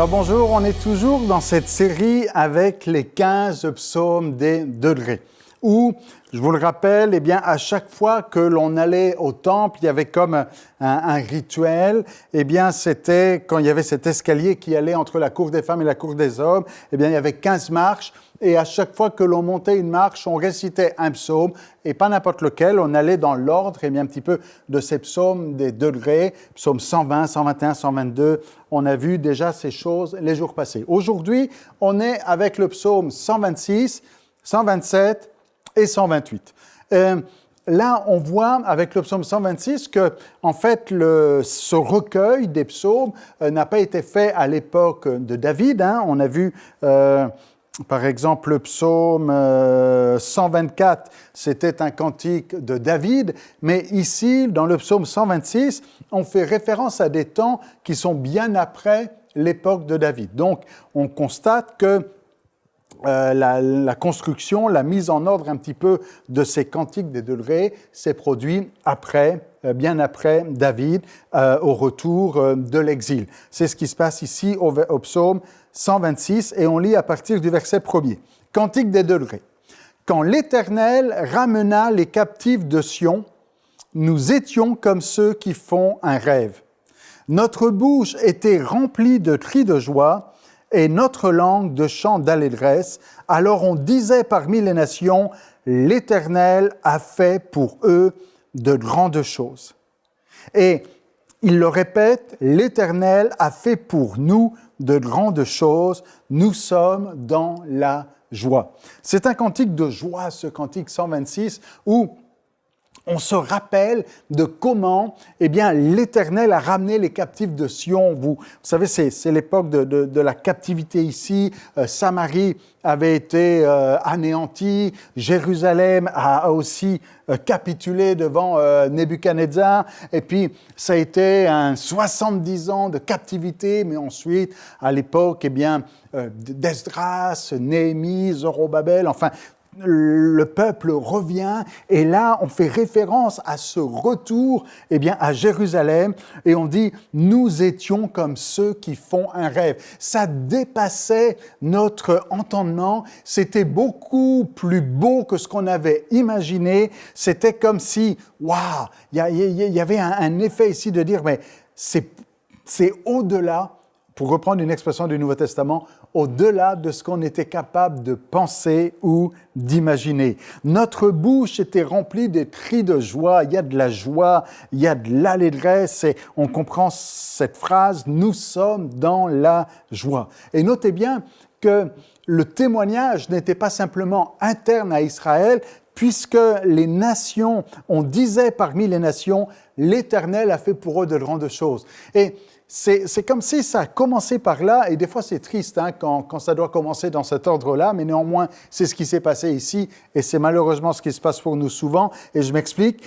Alors bonjour, on est toujours dans cette série avec les 15 psaumes des degrés, où, je vous le rappelle, eh bien, à chaque fois que l'on allait au temple, il y avait comme un rituel, eh bien, c'était quand il y avait cet escalier qui allait entre la cour des femmes et la cour des hommes, eh bien, il y avait 15 marches, et à chaque fois que l'on montait une marche, on récitait un psaume, et pas n'importe lequel, on allait dans l'ordre, eh bien, un petit peu de ces psaumes des degrés, psaume 120, 121, 122, on a vu déjà ces choses les jours passés. Aujourd'hui, on est avec le psaume 126, 127 et 128. Là, on voit avec le psaume 126 que, en fait, ce recueil des psaumes n'a pas été fait à l'époque de David. On a vu, par exemple, le psaume 124, c'était un cantique de David, mais ici, dans le psaume 126, on fait référence à des temps qui sont bien après l'époque de David. Donc, on constate que la construction, la mise en ordre un petit peu de ces cantiques des degrés s'est produit bien après David, au retour de l'exil. C'est ce qui se passe ici au psaume 126 et on lit à partir du verset 1er. Cantique des degrés. Quand l'Éternel ramena les captifs de Sion, nous étions comme ceux qui font un rêve. Notre bouche était remplie de cris de joie, et notre langue de chants d'allégresse. Alors on disait parmi les nations, l'Éternel a fait pour eux de grandes choses. Et il le répète, l'Éternel a fait pour nous de grandes choses, nous sommes dans la joie. C'est un cantique de joie, ce cantique 126, où on se rappelle de comment l'Éternel a ramené les captifs de Sion. Vous savez, c'est l'époque de la captivité ici. Samarie avait été anéantie. Jérusalem a aussi capitulé devant Nebuchadnezzar. Et puis, ça a été 70 ans de captivité. Mais ensuite, à l'époque, d'Esdras, Néhémie, Zorobabel, enfin, le peuple revient et là, on fait référence à ce retour à Jérusalem et on dit « nous étions comme ceux qui font un rêve ». Ça dépassait notre entendement, c'était beaucoup plus beau que ce qu'on avait imaginé. C'était comme si, waouh, il y avait un effet ici de dire « mais c'est au-delà ». Pour reprendre une expression du Nouveau Testament, au-delà de ce qu'on était capable de penser ou d'imaginer. Notre bouche était remplie de cris de joie, il y a de la joie, il y a de l'allégresse, et on comprend cette phrase, nous sommes dans la joie. Et notez bien que le témoignage n'était pas simplement interne à Israël, puisque les nations, on disait parmi les nations, l'Éternel a fait pour eux de grandes choses. Et c'est comme si ça a commencé par là, et des fois c'est triste quand ça doit commencer dans cet ordre-là, mais néanmoins c'est ce qui s'est passé ici, et c'est malheureusement ce qui se passe pour nous souvent, et je m'explique,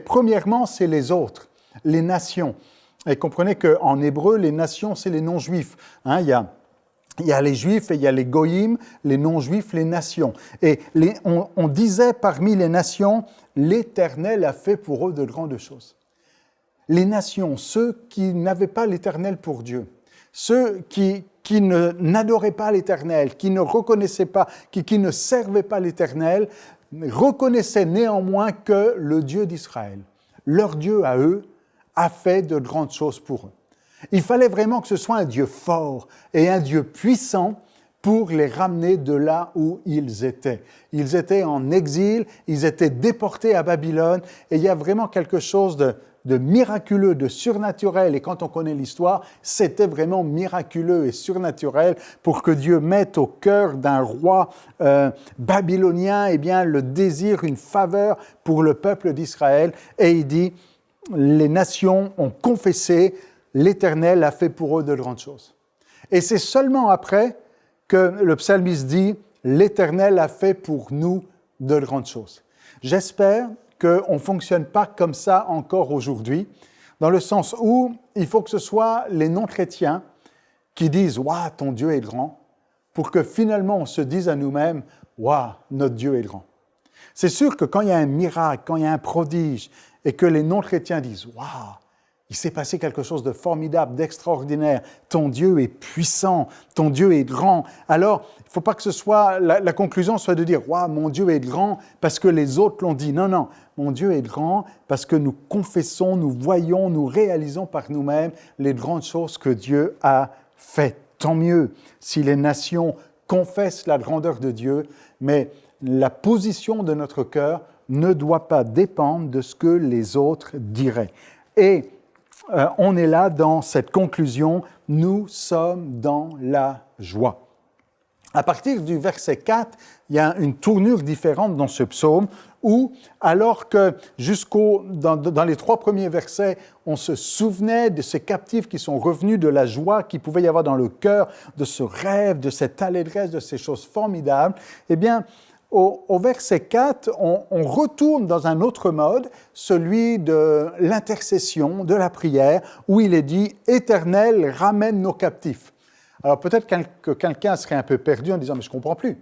premièrement, c'est les autres, les nations. Et comprenez qu'en hébreu, les nations, c'est les non-juifs. Il y a les juifs et il y a les goïms, les non-juifs, les nations. Et on disait parmi les nations, l'Éternel a fait pour eux de grandes choses. Les nations, ceux qui n'avaient pas l'Éternel pour Dieu, ceux qui n'adoraient pas l'Éternel, qui ne reconnaissaient pas, qui ne servaient pas l'Éternel, reconnaissaient néanmoins que le Dieu d'Israël, leur Dieu à eux, a fait de grandes choses pour eux. Il fallait vraiment que ce soit un Dieu fort et un Dieu puissant pour les ramener de là où ils étaient. Ils étaient en exil, ils étaient déportés à Babylone, et il y a vraiment quelque chose de miraculeux, de surnaturel, et quand on connaît l'histoire, c'était vraiment miraculeux et surnaturel pour que Dieu mette au cœur d'un roi babylonien le désir, une faveur pour le peuple d'Israël, et il dit, les nations ont confessé, l'Éternel a fait pour eux de grandes choses. Et c'est seulement après que le psalmiste dit, l'Éternel a fait pour nous de grandes choses. J'espère qu'on ne fonctionne pas comme ça encore aujourd'hui, dans le sens où il faut que ce soit les non-chrétiens qui disent « Waouh, ton Dieu est grand », pour que finalement on se dise à nous-mêmes « Waouh, notre Dieu est grand ». C'est sûr que quand il y a un miracle, quand il y a un prodige, et que les non-chrétiens disent « Waouh, Il s'est passé quelque chose de formidable, d'extraordinaire. Ton Dieu est puissant, ton Dieu est grand. Alors, il ne faut pas que ce soit, la conclusion soit de dire « Waouh, mon Dieu est grand parce que les autres l'ont dit ». Non, non, mon Dieu est grand parce que nous confessons, nous voyons, nous réalisons par nous-mêmes les grandes choses que Dieu a faites. Tant mieux si les nations confessent la grandeur de Dieu, mais la position de notre cœur ne doit pas dépendre de ce que les autres diraient. Et on est là dans cette conclusion, nous sommes dans la joie. À partir du verset 4, il y a une tournure différente dans ce psaume où, alors que dans les 3 premiers versets, on se souvenait de ces captifs qui sont revenus, de la joie qu'il pouvait y avoir dans le cœur, de ce rêve, de cette allégresse, de ces choses formidables, eh bien, au verset 4, on retourne dans un autre mode, celui de l'intercession, de la prière, où il est dit « Éternel, ramène nos captifs ». Alors peut-être que quelqu'un serait un peu perdu en disant « mais je ne comprends plus ».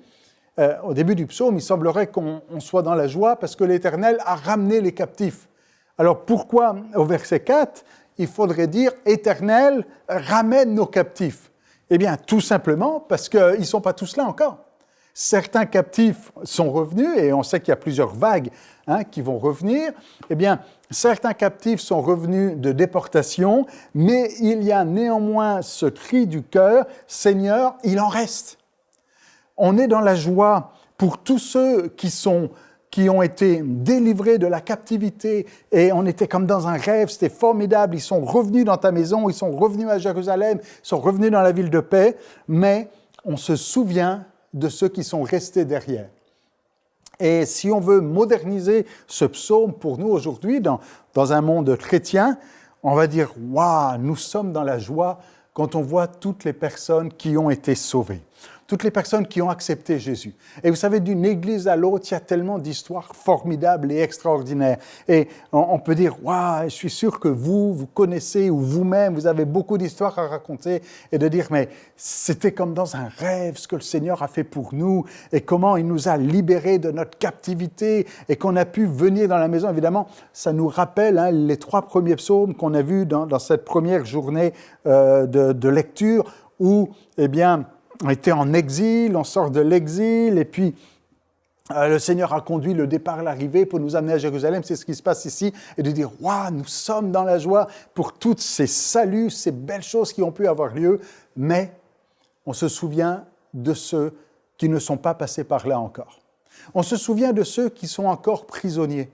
Au début du psaume, il semblerait qu'on soit dans la joie parce que l'Éternel a ramené les captifs. Alors pourquoi au verset 4, il faudrait dire « Éternel, ramène nos captifs ». Eh bien tout simplement parce qu'ils ne sont pas tous là encore. Certains captifs sont revenus, et on sait qu'il y a plusieurs vagues qui vont revenir. Eh bien, certains captifs sont revenus de déportation, mais il y a néanmoins ce cri du cœur, « Seigneur, il en reste ». On est dans la joie pour tous ceux qui ont été délivrés de la captivité, et on était comme dans un rêve, c'était formidable, ils sont revenus dans ta maison, ils sont revenus à Jérusalem, ils sont revenus dans la ville de paix, mais on se souvient de ceux qui sont restés derrière. Et si on veut moderniser ce psaume pour nous aujourd'hui, dans un monde chrétien, on va dire « Waouh, nous sommes dans la joie quand on voit toutes les personnes qui ont été sauvées. » Toutes les personnes qui ont accepté Jésus. Et vous savez, d'une église à l'autre, il y a tellement d'histoires formidables et extraordinaires. Et on peut dire, waouh, je suis sûr que vous connaissez, ou vous-même, vous avez beaucoup d'histoires à raconter, et de dire, mais c'était comme dans un rêve ce que le Seigneur a fait pour nous, et comment il nous a libérés de notre captivité, et qu'on a pu venir dans la maison. Évidemment, ça nous rappelle les 3 premiers psaumes qu'on a vus dans cette première journée de lecture, où, eh bien, on était en exil, on sort de l'exil, et puis le Seigneur a conduit le départ à l'arrivée pour nous amener à Jérusalem. C'est ce qui se passe ici, et de dire « Waouh, nous sommes dans la joie pour tous ces saluts, ces belles choses qui ont pu avoir lieu », mais on se souvient de ceux qui ne sont pas passés par là encore. On se souvient de ceux qui sont encore prisonniers.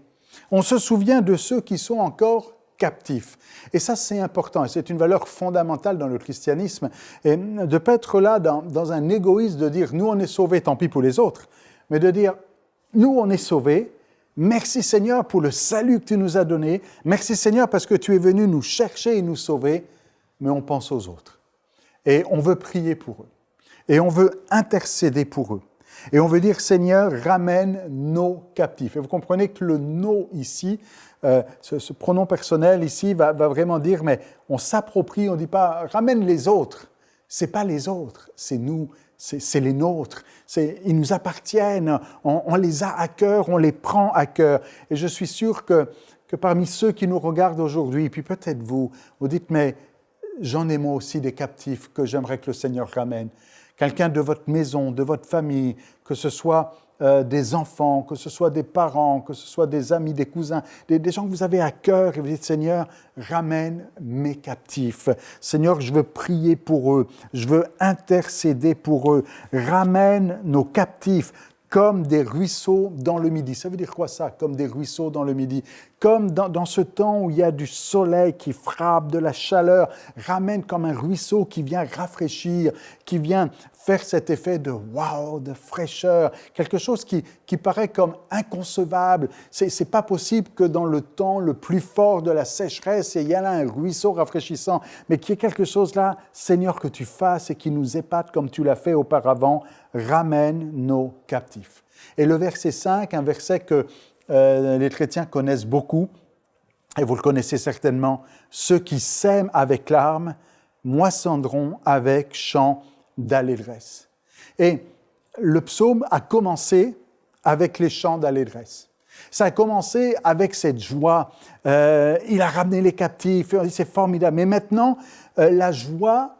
On se souvient de ceux qui sont encore captifs. Et ça, c'est important, et c'est une valeur fondamentale dans le christianisme, et de ne pas être là dans un égoïsme de dire « nous, on est sauvés, tant pis pour les autres », mais de dire « nous, on est sauvés, merci Seigneur pour le salut que tu nous as donné, merci Seigneur parce que tu es venu nous chercher et nous sauver, mais on pense aux autres. Et on veut prier pour eux, et on veut intercéder pour eux. Et on veut dire, Seigneur, ramène nos captifs. » Et vous comprenez que le « nos » ici, ce pronom personnel ici va vraiment dire, mais on s'approprie, on ne dit pas « ramène les autres ». Ce n'est pas les autres, c'est nous, c'est les nôtres. Ils nous appartiennent, on les a à cœur, on les prend à cœur. Et je suis sûr que parmi ceux qui nous regardent aujourd'hui, puis peut-être vous dites, mais j'en ai moi aussi des captifs que j'aimerais que le Seigneur ramène. Quelqu'un de votre maison, de votre famille, que ce soit des enfants, que ce soit des parents, que ce soit des amis, des cousins, des gens que vous avez à cœur, et vous dites, Seigneur, ramène mes captifs. Seigneur, je veux prier pour eux, je veux intercéder pour eux. Ramène nos captifs comme des ruisseaux dans le Midi. Ça veut dire quoi ça, comme des ruisseaux dans le Midi? Comme dans ce temps où il y a du soleil qui frappe, de la chaleur, ramène comme un ruisseau qui vient rafraîchir, qui vient faire cet effet de wow, de fraîcheur, quelque chose qui paraît comme inconcevable. C'est pas possible que dans le temps le plus fort de la sécheresse, il y a là un ruisseau rafraîchissant, mais qu'il y ait quelque chose là, Seigneur, que tu fasses et qui nous épate comme tu l'as fait auparavant, ramène nos captifs. Et le verset 5, un verset que les chrétiens connaissent beaucoup, et vous le connaissez certainement, ceux qui sèment avec larmes moissonneront avec chants d'allégresse. Et le psaume a commencé avec les chants d'allégresse. Ça a commencé avec cette joie. Il a ramené les captifs, c'est formidable. Mais maintenant, la joie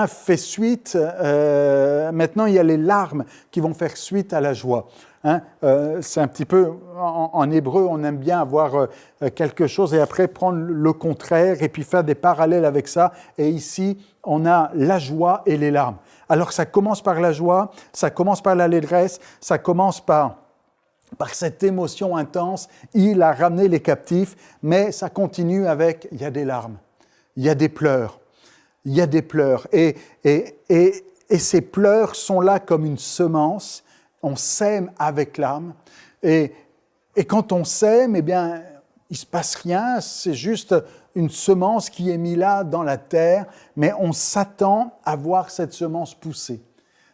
fait suite. Maintenant, il y a les larmes qui vont faire suite à la joie. C'est un petit peu, en hébreu, on aime bien avoir quelque chose et après prendre le contraire et puis faire des parallèles avec ça. Et ici, on a la joie et les larmes. Alors, ça commence par la joie, ça commence par l'allégresse, ça commence par cette émotion intense. Il a ramené les captifs, mais ça continue avec, il y a des larmes, il y a des pleurs. Il y a des pleurs. Et ces pleurs sont là comme une semence. On sème avec larmes. Et quand on sème, il ne se passe rien. C'est juste une semence qui est mise là dans la terre. Mais on s'attend à voir cette semence pousser.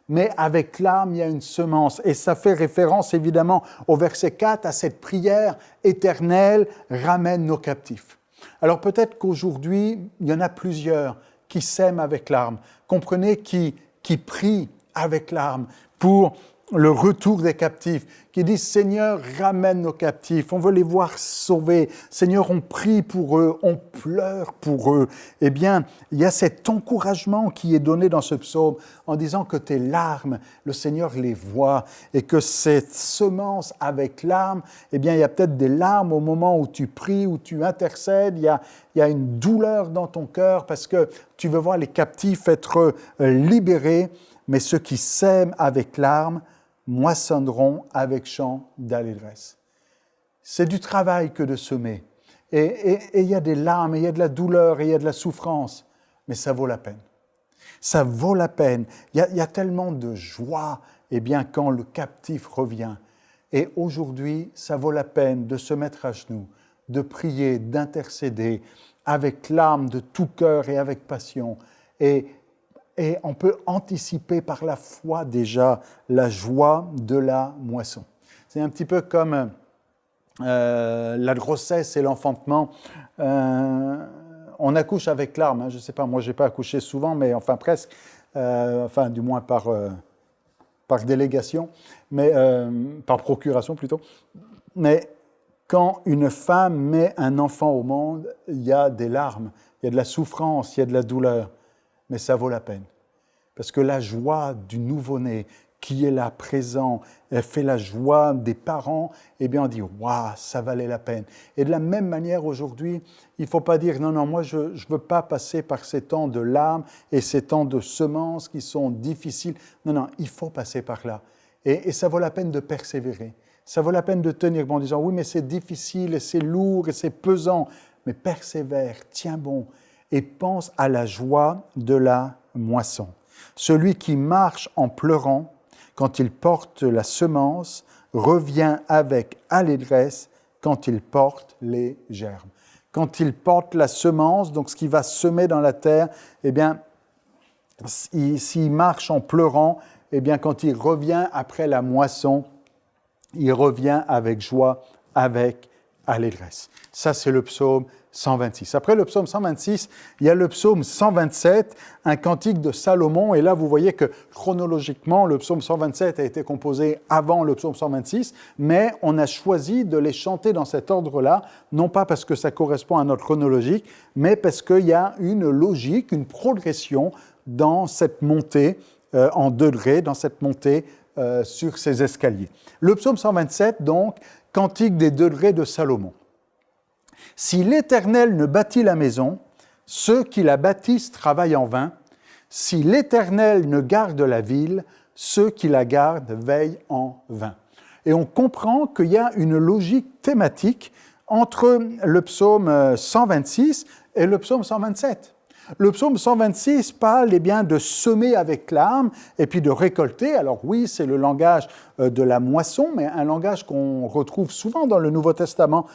Mais avec larmes, il y a une semence. Et ça fait référence évidemment au verset 4, à cette prière éternelle, ramène nos captifs. Alors peut-être qu'aujourd'hui, il y en a plusieurs qui sèment avec larmes. Comprenez, qui prient avec larmes pour le retour des captifs, qui disent « Seigneur, ramène nos captifs, on veut les voir sauvés. Seigneur, on prie pour eux, on pleure pour eux. » Eh bien, il y a cet encouragement qui est donné dans ce psaume en disant que tes larmes, le Seigneur les voit et que cette semence avec larmes, il y a peut-être des larmes au moment où tu pries, où tu intercèdes, il y a une douleur dans ton cœur parce que tu veux voir les captifs être libérés, mais ceux qui sèment avec larmes moissonneront avec chant d'allégresse. C'est du travail que de semer. Et il y a des larmes, et il y a de la douleur, et il y a de la souffrance, mais ça vaut la peine. Ça vaut la peine. Il y a tellement de joie quand le captif revient. Et aujourd'hui, ça vaut la peine de se mettre à genoux, de prier, d'intercéder avec larmes de tout cœur et avec passion. Et on peut anticiper par la foi déjà la joie de la moisson. C'est un petit peu comme la grossesse et l'enfantement. On accouche avec larmes. Je ne sais pas, moi je n'ai pas accouché souvent, mais enfin presque, du moins par délégation, mais par procuration plutôt. Mais quand une femme met un enfant au monde, il y a des larmes, il y a de la souffrance, il y a de la douleur. Mais ça vaut la peine. Parce que la joie du nouveau-né qui est là présent, elle fait la joie des parents, on dit « Waouh, ça valait la peine ». Et de la même manière aujourd'hui, il ne faut pas dire « Non, moi je ne veux pas passer par ces temps de larmes et ces temps de semences qui sont difficiles ». Non, il faut passer par là. Et ça vaut la peine de persévérer. Ça vaut la peine de tenir bon en disant « Oui, mais c'est difficile et c'est lourd et c'est pesant ». Mais persévère, tiens bon et pense à la joie de la moisson. Celui qui marche en pleurant, quand il porte la semence, revient avec allégresse quand il porte les gerbes. Quand il porte la semence, donc ce qui va semer dans la terre, s'il marche en pleurant, quand il revient après la moisson, il revient avec joie, avec allégresse. Ça, c'est le psaume 126. Après le psaume 126, il y a le psaume 127, un cantique de Salomon. Et là, vous voyez que chronologiquement, le psaume 127 a été composé avant le psaume 126, mais on a choisi de les chanter dans cet ordre-là, non pas parce que ça correspond à notre chronologique, mais parce qu'il y a une logique, une progression dans cette montée en degrés, dans cette montée sur ces escaliers. Le psaume 127, donc, cantique des degrés de Salomon. Si l'Éternel ne bâtit la maison, ceux qui la bâtissent travaillent en vain. Si l'Éternel ne garde la ville, ceux qui la gardent veillent en vain. Et on comprend qu'il y a une logique thématique entre le psaume 126 et le psaume 127. Le psaume 126 parle de semer avec larmes et puis de récolter. Alors oui, c'est le langage de la moisson, mais un langage qu'on retrouve souvent dans le Nouveau Testament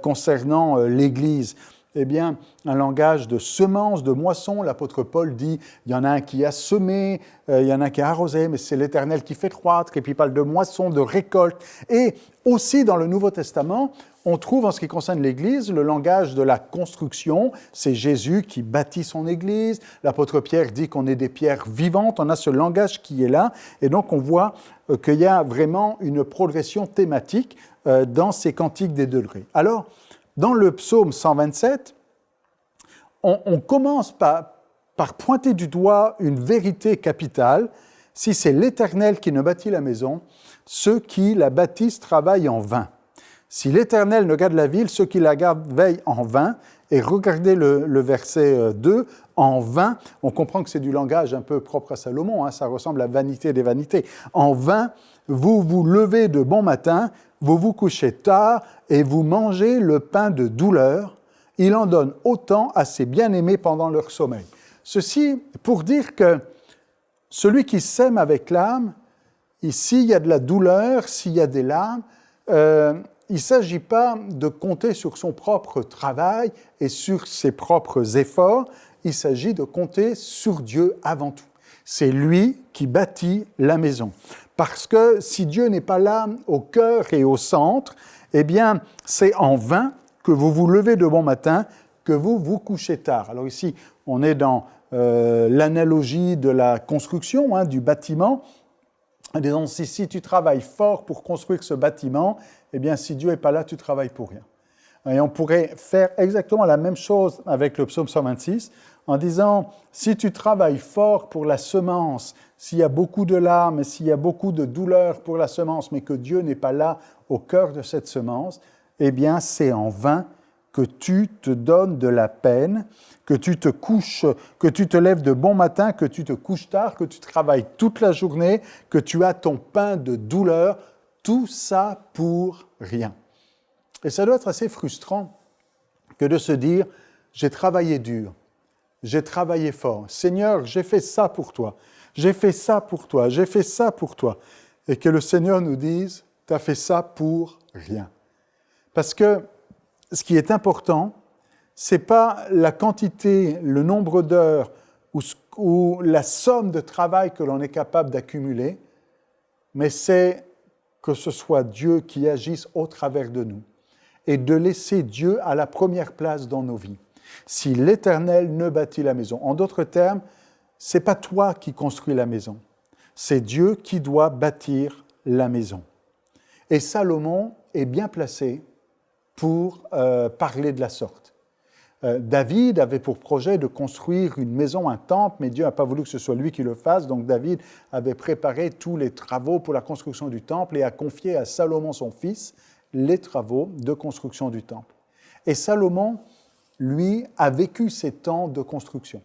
concernant l'Église. eh bien, un langage de semence, de moisson. L'apôtre Paul dit, il y en a un qui a semé, il y en a un qui a arrosé, mais c'est l'Éternel qui fait croître. Et puis il parle de moisson, de récolte. Et aussi dans le Nouveau Testament, on trouve en ce qui concerne l'Église le langage de la construction. C'est Jésus qui bâtit son Église. L'apôtre Pierre dit qu'on est des pierres vivantes. On a ce langage qui est là. Et donc on voit qu'il y a vraiment une progression thématique dans ces cantiques des degrés. Alors, dans le psaume 127, on commence par pointer du doigt une vérité capitale. Si c'est l'Éternel qui ne bâtit la maison, ceux qui la bâtissent travaillent en vain. Si l'Éternel ne garde la ville, ceux qui la gardent veillent en vain. Et regardez le verset 2, en vain, on comprend que c'est du langage un peu propre à Salomon, hein, ça ressemble à vanité des vanités. En vain, vous vous levez de bon matin, vous vous couchez tard et vous mangez le pain de douleur. Il en donne autant à ses bien-aimés pendant leur sommeil. Ceci pour dire que celui qui sème avec l'âme, s'il y a de la douleur, s'il y a des larmes, il ne s'agit pas de compter sur son propre travail et sur ses propres efforts, il s'agit de compter sur Dieu avant tout. C'est lui qui bâtit la maison. Parce que si Dieu n'est pas là au cœur et au centre, eh bien, c'est en vain que vous vous levez de bon matin, que vous vous couchez tard. Alors ici, on est dans l'analogie de la construction, hein, du bâtiment. Disons, si tu travailles fort pour construire ce bâtiment, eh bien, si Dieu n'est pas là, tu travailles pour rien. Et on pourrait faire exactement la même chose avec le psaume 126, en disant, si tu travailles fort pour la semence, s'il y a beaucoup de larmes, s'il y a beaucoup de douleur pour la semence, mais que Dieu n'est pas là au cœur de cette semence, eh bien, c'est en vain que tu te donnes de la peine, que tu te couches, que tu te lèves de bon matin, que tu te couches tard, que tu travailles toute la journée, que tu as ton pain de douleur, tout ça pour rien. Et ça doit être assez frustrant que de se dire, j'ai travaillé dur, j'ai travaillé fort. Seigneur, j'ai fait ça pour toi, j'ai fait ça pour toi, j'ai fait ça pour toi. Et que le Seigneur nous dise, tu as fait ça pour rien. Parce que ce qui est important, ce n'est pas la quantité, le nombre d'heures ou la somme de travail que l'on est capable d'accumuler, mais c'est que ce soit Dieu qui agisse au travers de nous et de laisser Dieu à la première place dans nos vies. Si l'Éternel ne bâtit la maison, en d'autres termes, ce n'est pas toi qui construis la maison, c'est Dieu qui doit bâtir la maison. Et Salomon est bien placé pour parler de la sorte. David avait pour projet de construire une maison, un temple, mais Dieu n'a pas voulu que ce soit lui qui le fasse, donc David avait préparé tous les travaux pour la construction du temple et a confié à Salomon, son fils, les travaux de construction du temple. Et Salomon, lui, a vécu ces temps de construction.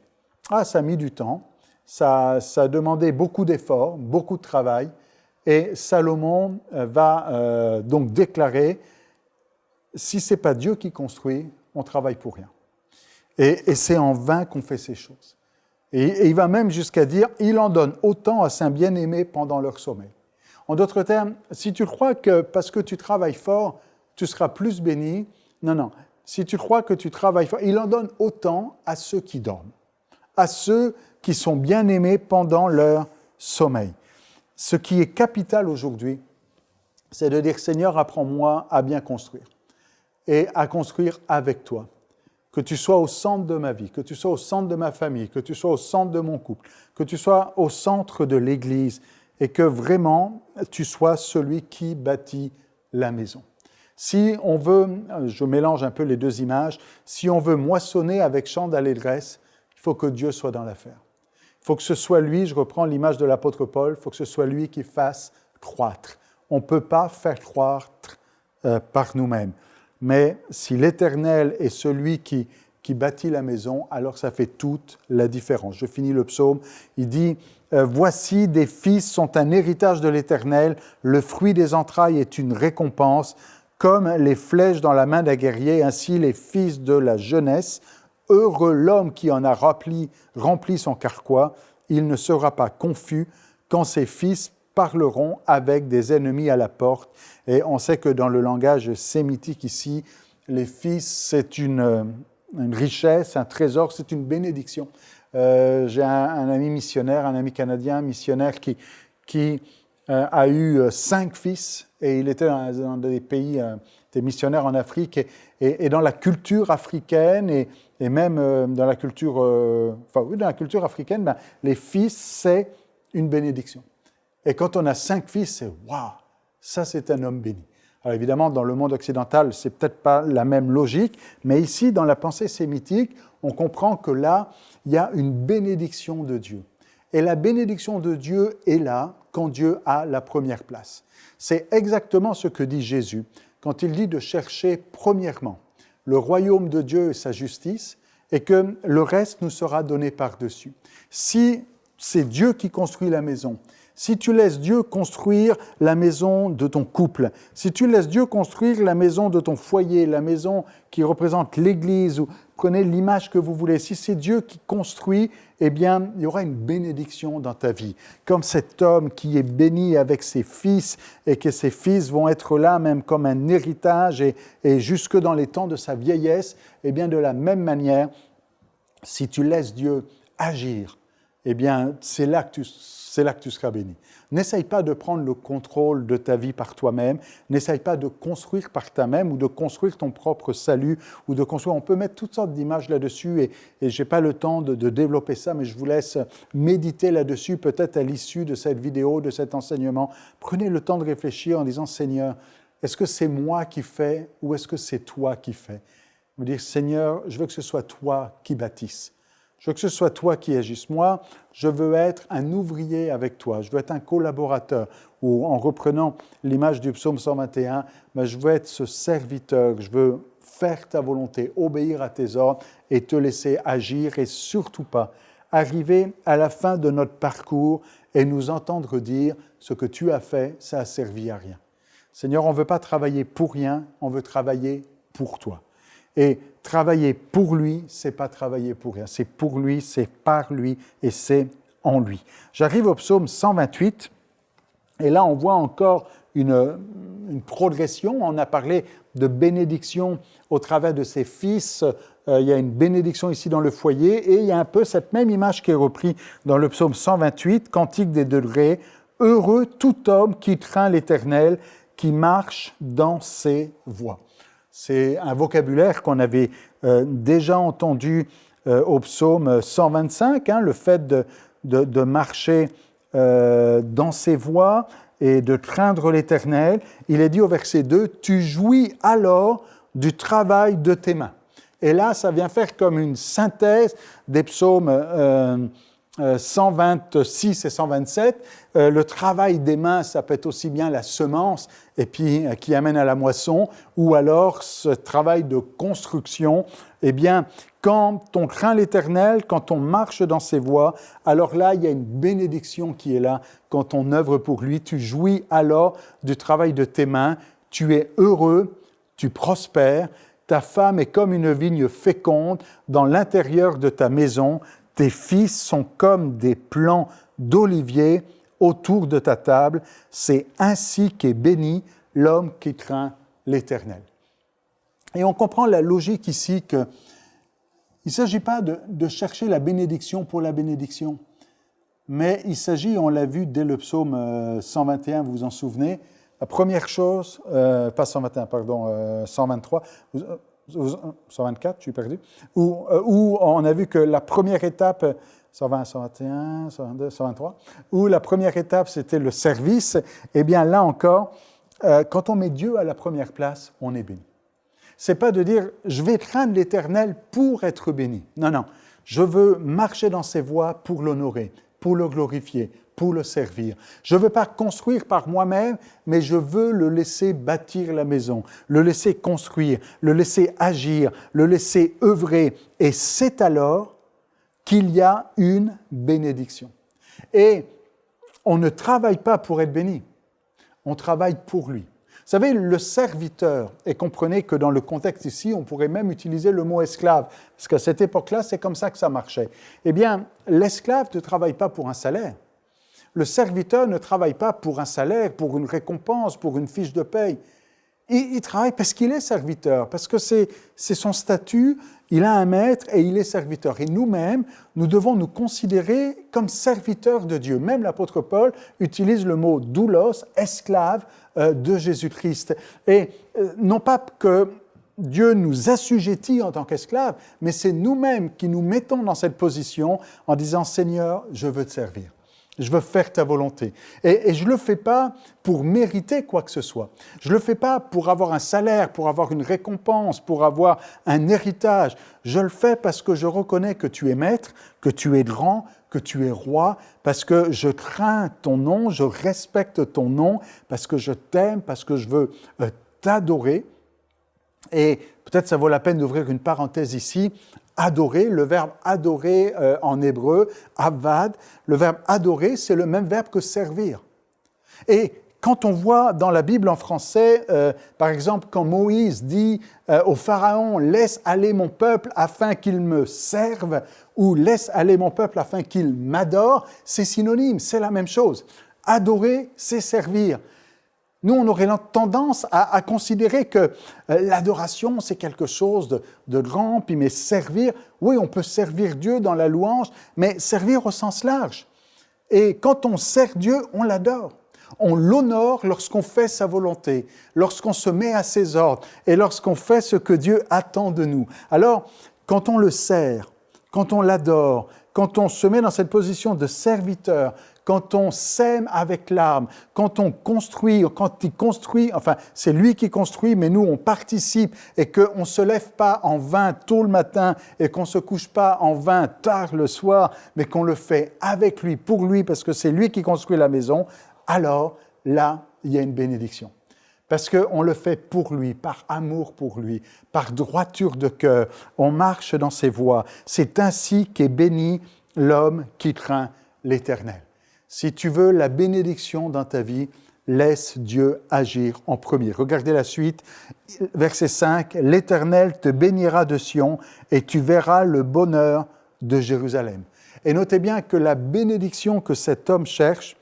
Ça a mis du temps, ça a demandé beaucoup d'efforts, beaucoup de travail, et Salomon va donc déclarer « Si ce n'est pas Dieu qui construit, on travaille pour rien. » Et c'est en vain qu'on fait ces choses. Et il va même jusqu'à dire « Il en donne autant à ses bien-aimés pendant leur sommeil. » En d'autres termes, si tu crois que parce que tu travailles fort, tu seras plus béni, non. Si tu crois que tu travailles fort, il en donne autant à ceux qui dorment, à ceux qui sont bien-aimés pendant leur sommeil. Ce qui est capital aujourd'hui, c'est de dire « Seigneur, apprends-moi à bien construire et à construire avec toi. » Que tu sois au centre de ma vie, que tu sois au centre de ma famille, que tu sois au centre de mon couple, que tu sois au centre de l'Église et que vraiment tu sois celui qui bâtit la maison. Si on veut, je mélange un peu les deux images, si on veut moissonner avec chant d'allégresse, il faut que Dieu soit dans l'affaire. Il faut que ce soit lui, je reprends l'image de l'apôtre Paul, il faut que ce soit lui qui fasse croître. On ne peut pas faire croître par nous-mêmes. Mais si l'Éternel est celui qui bâtit la maison, alors ça fait toute la différence. Je finis le psaume, il dit « Voici, des fils sont un héritage de l'Éternel, le fruit des entrailles est une récompense, comme les flèches dans la main d'un guerrier, ainsi les fils de la jeunesse. Heureux l'homme qui en a rempli son carquois, il ne sera pas confus quand ses fils parleront avec des ennemis à la porte. » Et on sait que dans le langage sémitique ici, les fils, une richesse, un trésor, c'est une bénédiction. J'ai un ami missionnaire, un ami canadien missionnaire qui a eu 5 fils et il était dans des pays, des missionnaires en Afrique et dans la culture africaine et même dans la culture, dans la culture africaine, ben, les fils, c'est une bénédiction. Et quand on a 5 fils, c'est « waouh, ça c'est un homme béni ». Alors évidemment, dans le monde occidental, c'est peut-être pas la même logique, mais ici, dans la pensée sémitique, on comprend que là, il y a une bénédiction de Dieu. Et la bénédiction de Dieu est là quand Dieu a la première place. C'est exactement ce que dit Jésus quand il dit de chercher premièrement le royaume de Dieu et sa justice et que le reste nous sera donné par-dessus. Si c'est Dieu qui construit la maison, si tu laisses Dieu construire la maison de ton couple, si tu laisses Dieu construire la maison de ton foyer, la maison qui représente l'Église, ou prenez l'image que vous voulez, si c'est Dieu qui construit, eh bien, il y aura une bénédiction dans ta vie. Comme cet homme qui est béni avec ses fils et que ses fils vont être là même comme un héritage et jusque dans les temps de sa vieillesse, eh bien, de la même manière, si tu laisses Dieu agir, eh bien, c'est là que tu seras béni. N'essaye pas de prendre le contrôle de ta vie par toi-même, n'essaye pas de construire par toi-même ou de construire ton propre salut ou de construire. On peut mettre toutes sortes d'images là-dessus et je n'ai pas le temps de développer ça, mais je vous laisse méditer là-dessus, peut-être à l'issue de cette vidéo, de cet enseignement. Prenez le temps de réfléchir en disant « Seigneur, est-ce que c'est moi qui fais ou est-ce que c'est toi qui fais ?» Vous dire « Seigneur, je veux que ce soit toi qui bâtisse. » Je veux que ce soit toi qui agisses. Moi, je veux être un ouvrier avec toi. Je veux être un collaborateur. Ou en reprenant l'image du psaume 121, je veux être ce serviteur. Je veux faire ta volonté, obéir à tes ordres et te laisser agir et surtout pas arriver à la fin de notre parcours et nous entendre dire ce que tu as fait, ça a servi à rien. Seigneur, on ne veut pas travailler pour rien, on veut travailler pour toi. Et travailler pour lui, c'est pas travailler pour rien. C'est pour lui, c'est par lui et c'est en lui. J'arrive au psaume 128 et là on voit encore une progression. On a parlé de bénédiction au travers de ses fils. Il y a une bénédiction ici dans le foyer et il y a un peu cette même image qui est reprise dans le psaume 128, Cantique des degrés. Heureux tout homme qui craint l'Éternel, qui marche dans ses voies. C'est un vocabulaire qu'on avait déjà entendu au psaume 125, le fait de marcher dans ses voies et de craindre l'Éternel. Il est dit au verset 2, « Tu jouis alors du travail de tes mains. » Et là, ça vient faire comme une synthèse des psaumes 126 et 127, le travail des mains, ça peut être aussi bien la semence et puis qui amène à la moisson, ou alors ce travail de construction. Eh bien, quand on craint l'Éternel, quand on marche dans ses voies, alors là, il y a une bénédiction qui est là. Quand on œuvre pour lui, tu jouis alors du travail de tes mains, tu es heureux, tu prospères, ta femme est comme une vigne féconde dans l'intérieur de ta maison. Tes fils sont comme des plants d'olivier autour de ta table. C'est ainsi qu'est béni l'homme qui craint l'Éternel. Et on comprend la logique ici qu'il ne s'agit pas de chercher la bénédiction pour la bénédiction, mais il s'agit, on l'a vu dès le psaume 121, vous vous en souvenez, la première chose, pas 121, pardon, 123, 124, je suis perdu, où on a vu que la première étape, 120, 121, 122, 123, où la première étape, c'était le service, eh bien là encore, quand on met Dieu à la première place, on est béni. C'est pas de dire, je vais craindre l'Éternel pour être béni. Non, non, je veux marcher dans ses voies pour l'honorer, pour le glorifier, pour le servir. Je ne veux pas construire par moi-même, mais je veux le laisser bâtir la maison, le laisser construire, le laisser agir, le laisser œuvrer. Et c'est alors qu'il y a une bénédiction. Et on ne travaille pas pour être béni, on travaille pour lui. Vous savez, le serviteur, et comprenez que dans le contexte ici, on pourrait même utiliser le mot esclave, parce qu'à cette époque-là, c'est comme ça que ça marchait. Eh bien, l'esclave ne travaille pas pour un salaire. Le serviteur ne travaille pas pour un salaire, pour une récompense, pour une fiche de paye. Il travaille parce qu'il est serviteur, parce que c'est son statut, il a un maître et il est serviteur. Et nous-mêmes, nous devons nous considérer comme serviteurs de Dieu. Même l'apôtre Paul utilise le mot doulos, esclave de Jésus-Christ. Et non pas que Dieu nous assujettit en tant qu'esclaves, mais c'est nous-mêmes qui nous mettons dans cette position en disant « Seigneur, je veux te servir. Je veux faire ta volonté. » Et je ne le fais pas pour mériter quoi que ce soit. Je ne le fais pas pour avoir un salaire, pour avoir une récompense, pour avoir un héritage. Je le fais parce que je reconnais que tu es maître, que tu es grand, que tu es roi, parce que je crains ton nom, je respecte ton nom, parce que je t'aime, parce que je veux t'adorer. Et peut-être ça vaut la peine d'ouvrir une parenthèse ici. Adorer, le verbe adorer en hébreu, avad, le verbe adorer, c'est le même verbe que servir. Et quand on voit dans la Bible en français, par exemple, quand Moïse dit au Pharaon « Laisse aller mon peuple afin qu'il me serve » ou « Laisse aller mon peuple afin qu'il m'adore », c'est synonyme, c'est la même chose. Adorer, c'est servir. Nous, on aurait tendance à considérer que l'adoration, c'est quelque chose de grand, puis mais servir, oui, on peut servir Dieu dans la louange, mais servir au sens large. Et quand on sert Dieu, on l'adore. On l'honore lorsqu'on fait sa volonté, lorsqu'on se met à ses ordres et lorsqu'on fait ce que Dieu attend de nous. Alors, quand on le sert, quand on l'adore, quand on se met dans cette position de serviteur, quand on sème avec l'âme, quand on construit, quand il construit, enfin, c'est lui qui construit, mais nous, on participe et qu'on ne se lève pas en vain tôt le matin et qu'on ne se couche pas en vain tard le soir, mais qu'on le fait avec lui, pour lui, parce que c'est lui qui construit la maison, alors là, il y a une bénédiction. Parce qu'on le fait pour lui, par amour pour lui, par droiture de cœur, on marche dans ses voies. C'est ainsi qu'est béni l'homme qui craint l'Éternel. Si tu veux la bénédiction dans ta vie, laisse Dieu agir en premier. Regardez la suite, verset 5. « L'Éternel te bénira de Sion et tu verras le bonheur de Jérusalem. » Et notez bien que la bénédiction que cet homme cherche,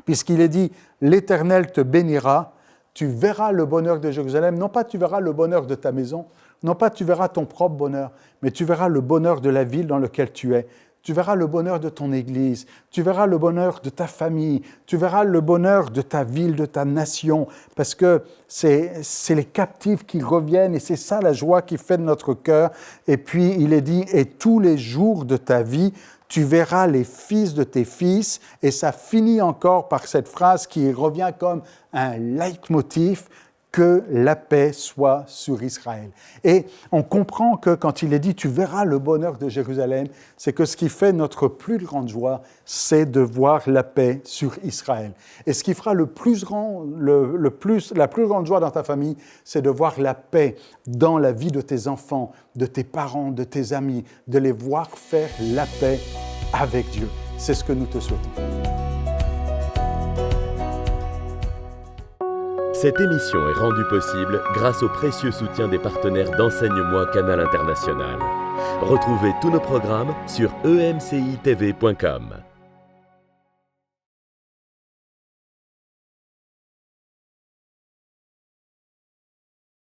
puisqu'il est dit « L'Éternel te bénira », tu verras le bonheur de Jérusalem. Non pas tu verras le bonheur de ta maison, non pas tu verras ton propre bonheur, mais tu verras le bonheur de la ville dans laquelle tu es. Tu verras le bonheur de ton Église, tu verras le bonheur de ta famille, tu verras le bonheur de ta ville, de ta nation, parce que c'est les captifs qui reviennent et c'est ça la joie qui fait de notre cœur. Et puis il est dit, et tous les jours de ta vie, tu verras les fils de tes fils, et ça finit encore par cette phrase qui revient comme un leitmotiv, que la paix soit sur Israël. Et on comprend que quand il est dit « tu verras le bonheur de Jérusalem », c'est que ce qui fait notre plus grande joie, c'est de voir la paix sur Israël. Et ce qui fera la plus grande joie dans ta famille, c'est de voir la paix dans la vie de tes enfants, de tes parents, de tes amis, de les voir faire la paix avec Dieu. C'est ce que nous te souhaitons. Cette émission est rendue possible grâce au précieux soutien des partenaires d'Enseigne-moi Canal International. Retrouvez tous nos programmes sur emcitv.com.